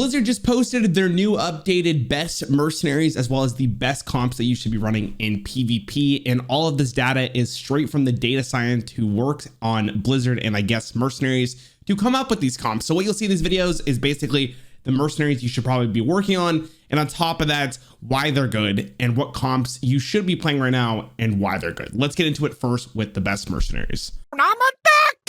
Blizzard just posted their new updated best mercenaries as well as the best comps that you should be running in PvP, and all of this data is straight from the data scientist who works on Blizzard and I guess mercenaries to come up with these comps. So what you'll see in these videos is basically the mercenaries you should probably be working on, and on top of that, why they're good and what comps you should be playing right now and why they're good. Let's get into it first with the best mercenaries.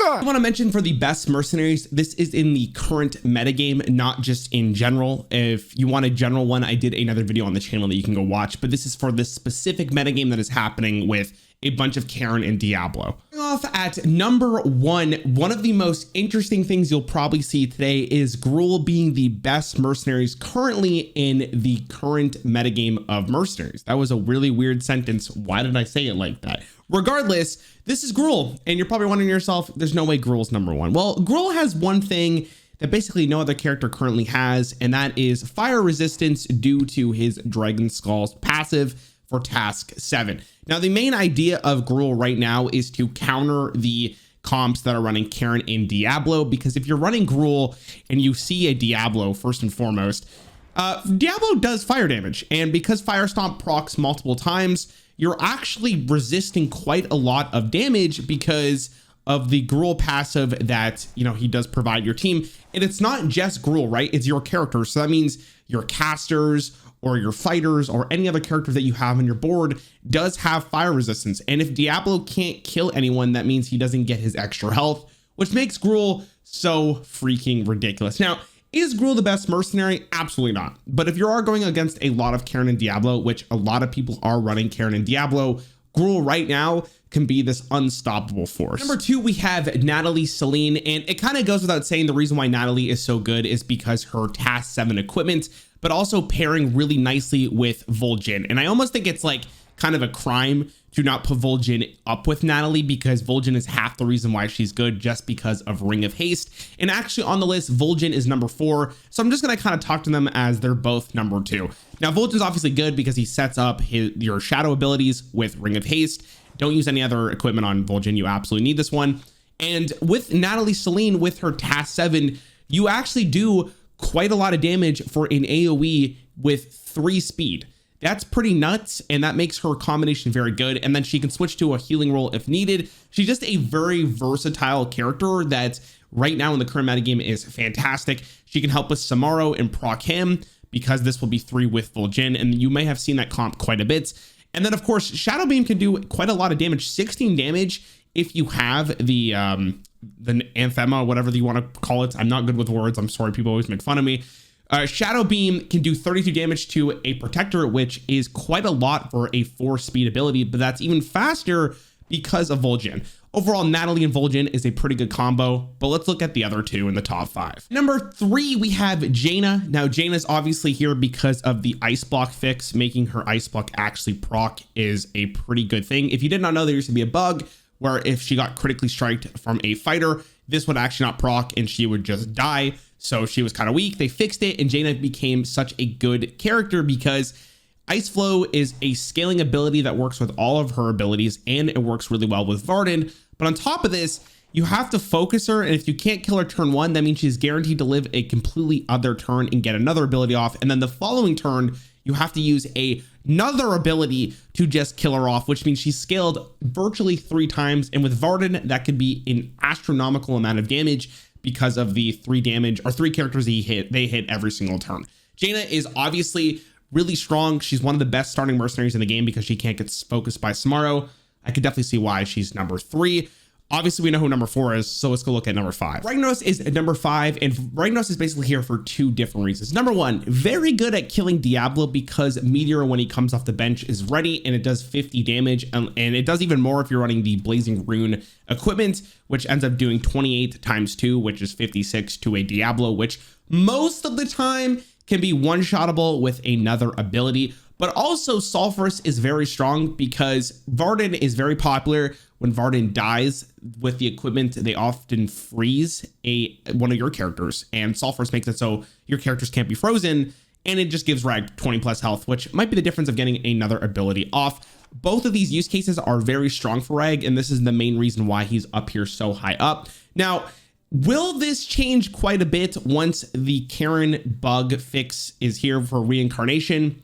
I want to mention for the best mercenaries, this is in the current metagame, not just in general. If you want a general one, I did another video on the channel that you can go watch, but this is for this specific metagame that is happening with a bunch of Karen and Diablo. Off at number one of the most interesting things you'll probably see today is Gruul being the best mercenaries currently in the current metagame of mercenaries. That was a really weird sentence. Why did I say it like that? Regardless, this is Gruul, and you're probably wondering to yourself, there's no way Gruul's number one. Well, Gruul has one thing that basically no other character currently has, and that is fire resistance due to his Dragon Skulls passive for task 7. Now, the main idea of Gruul right now is to counter the comps that are running Karen and Diablo, because if you're running Gruul and you see a Diablo, first and foremost, Diablo does fire damage, and because Fire Stomp procs multiple times, you're actually resisting quite a lot of damage because of the Gruul passive that, you know, he does provide your team. And it's not just Gruul, right? It's your characters. So that means your casters or your fighters or any other character that you have on your board does have fire resistance. And if Diablo can't kill anyone, that means he doesn't get his extra health, which makes Gruul so freaking ridiculous. Now, is Gruul the best mercenary? Absolutely not. But if you are going against a lot of Karen and Diablo, which a lot of people are running Karen and Diablo, Gruul right now can be this unstoppable force. Number 2, we have Natalie Celine, and it kind of goes without saying the reason why Natalie is so good is because her task 7 equipment, but also pairing really nicely with Vol'jin. And I almost think it's like kind of a crime to not put Vol'jin up with Natalie, because Vol'jin is half the reason why she's good, just because of Ring of Haste. And actually on the list, Vol'jin is number 4. So I'm just going to kind of talk to them as they're both number 2. Now, Vol'jin's obviously good because he sets up your shadow abilities with Ring of Haste. Don't use any other equipment on Vol'jin. You absolutely need this one. And with Natalie Celine, with her task 7, you actually do quite a lot of damage for an AoE with 3 speed. That's pretty nuts, and that makes her combination very good. And then she can switch to a healing role if needed. She's just a very versatile character that right now in the current metagame is fantastic. She can help with Samaro and proc him, because this will be 3 with Vol'jin, and you may have seen that comp quite a bit. And then of course, Shadow Beam can do quite a lot of damage, 16 damage if you have the Anthema, whatever you want to call it. I'm not good with words. I'm sorry, people always make fun of me. Shadow Beam can do 32 damage to a protector, which is quite a lot for a 4 speed ability, but that's even faster because of Vol'jin. Overall, Natalie and Vol'jin is a pretty good combo, but let's look at the other 2 in the top 5. Number 3, we have Jaina. Now, Jaina's obviously here because of the ice block fix. Making her ice block actually proc is a pretty good thing. If you did not know, there used to be a bug where if she got critically striked from a fighter, this would actually not proc and she would just die. So she was kind of weak. They fixed it, and Jaina became such a good character because Ice Flow is a scaling ability that works with all of her abilities, and it works really well with Varden. But on top of this, you have to focus her, and if you can't kill her turn 1, that means she's guaranteed to live a completely other turn and get another ability off. And then the following turn, you have to use another ability to just kill her off, which means she's scaled virtually 3 times. And with Varden, that could be an astronomical amount of damage because of the 3 damage or 3 characters they hit every single turn. Jaina is obviously really strong. She's one of the best starting mercenaries in the game because she can't get focused by Samaro. I could definitely see why she's number 3. Obviously, we know who number 4 is, so let's go look at number 5. Ragnaros is at number 5, and Ragnaros is basically here for 2 different reasons. Number 1, very good at killing Diablo because Meteor, when he comes off the bench, is ready, and it does 50 damage, and it does even more if you're running the Blazing Rune equipment, which ends up doing 28 times 2, which is 56 to a Diablo, which most of the time can be one-shottable with another ability. But also Sulfurous is very strong because Varden is very popular. When Varden dies with the equipment, they often freeze one of your characters, and Sulfurous makes it so your characters can't be frozen, and it just gives Rag 20 plus health, which might be the difference of getting another ability off. Both of these use cases are very strong for Rag, and this is the main reason why he's up here so high up. Now, Will this change quite a bit once the Karen bug fix is here for reincarnation?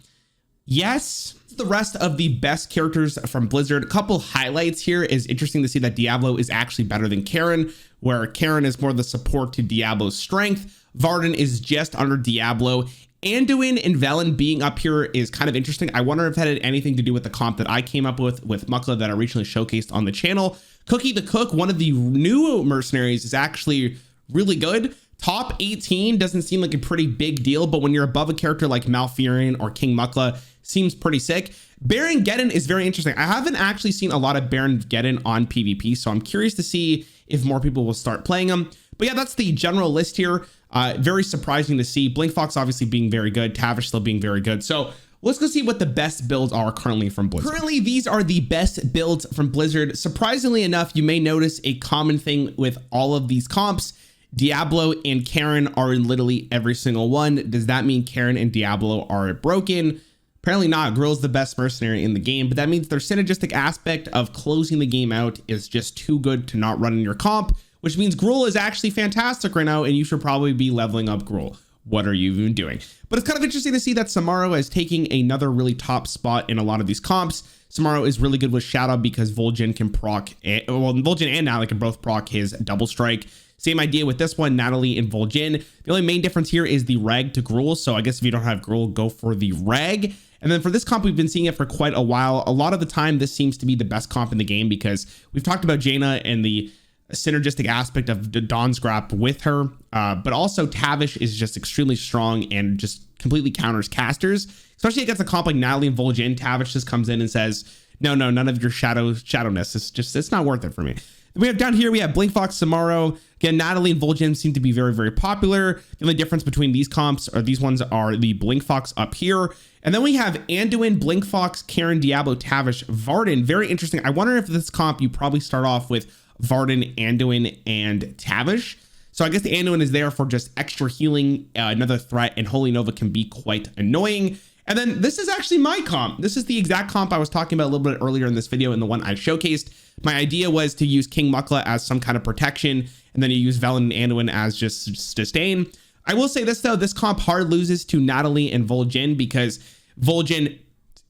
Yes. The rest of the best characters from Blizzard. A couple highlights here is interesting to see that Diablo is actually better than Karen, where Karen is more the support to Diablo's strength. Varden is just under Diablo. Anduin and Velen being up here is kind of interesting. I wonder if that had anything to do with the comp that I came up with Mukla that I recently showcased on the channel. Cookie the Cook, one of the new mercenaries, is actually really good. Top 18 doesn't seem like a pretty big deal, but when you're above a character like Malfurion or King Mukla, seems pretty sick. Baron Geddon is very interesting. I haven't actually seen a lot of Baron Geddon on PvP, so I'm curious to see if more people will start playing him. But yeah, that's the general list here. Very surprising to see. Blinkfox obviously being very good, Tavish still being very good. So let's go see what the best builds are currently from Blizzard. Currently, these are the best builds from Blizzard. Surprisingly enough, you may notice a common thing with all of these comps. Diablo and Karen are in literally every single one. Does that mean Karen and Diablo are broken? Apparently not. Grill's the best mercenary in the game, but that means their synergistic aspect of closing the game out is just too good to not run in your comp, which means Gruul is actually fantastic right now, and you should probably be leveling up Gruul. What are you even doing? But it's kind of interesting to see that Samaro is taking another really top spot in a lot of these comps. Samaro is really good with Shadow because Vol'jin can proc, well, Vol'jin and Natalie can both proc his double strike. Same idea with this one, Natalie and Vol'jin. The only main difference here is the reg to Gruul. So I guess if you don't have Gruul, go for the reg. And then for this comp, we've been seeing it for quite a while. A lot of the time, this seems to be the best comp in the game because we've talked about Jaina and the synergistic aspect of Dawn's Grap with her. But also Tavish is just extremely strong and just completely counters casters, especially against a comp like Natalie and Vol'jin. Tavish just comes in and says, no, none of your shadowness. It's not worth it for me. We have down here, we have Blinkfox, Samaro. Again, Natalie and Vol'jin seem to be very, very popular. The only difference between these comps or these ones are the Blinkfox up here. And then we have Anduin, Blinkfox, Karen, Diablo, Tavish, Varden. Very interesting. I wonder if this comp, you probably start off with Varden, Anduin, and Tavish. So I guess the Anduin is there for just extra healing, another threat, and Holy Nova can be quite annoying. And then this is actually my comp. This is the exact comp I was talking about a little bit earlier in this video and the one I showcased. My idea was to use King Mukla as some kind of protection, and then you use Velen and Anduin as just sustain. I will say this though, this comp hard loses to Natalie and Vol'jin because Vol'jin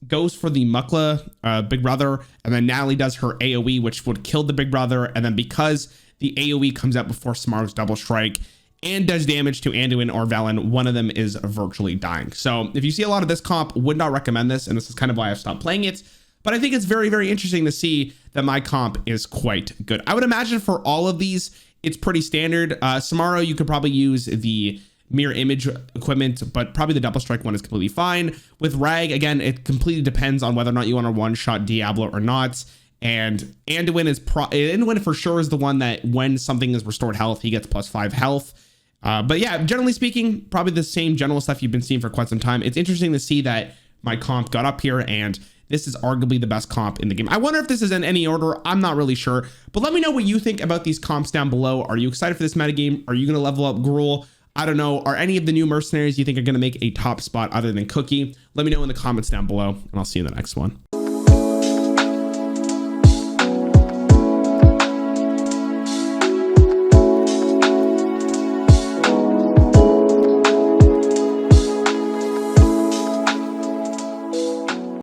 goes for the Mukla Big Brother, and then Natalie does her AoE, which would kill the Big Brother. And then because the AoE comes out before Smart's double strike and does damage to Anduin or Velen, one of them is virtually dying. So if you see a lot of this comp, would not recommend this, and this is kind of why I've stopped playing it. But I think it's very, very interesting to see that my comp is quite good. I would imagine for all of these, it's pretty standard. Samaro, you could probably use the mirror image equipment, but probably the double strike one is completely fine. With Rag, again, it completely depends on whether or not you want to one-shot Diablo or not. And Anduin for sure is the one that when something is restored health, he gets +5 health. But yeah, generally speaking, probably the same general stuff you've been seeing for quite some time. It's interesting to see that my comp got up here, and this is arguably the best comp in the game. I wonder if this is in any order. I'm not really sure, but let me know what you think about these comps down below. Are you excited for this metagame? Are you going to level up Gruul? I don't know. Are any of the new mercenaries you think are going to make a top spot other than Cookie? Let me know in the comments down below, and I'll see you in the next one.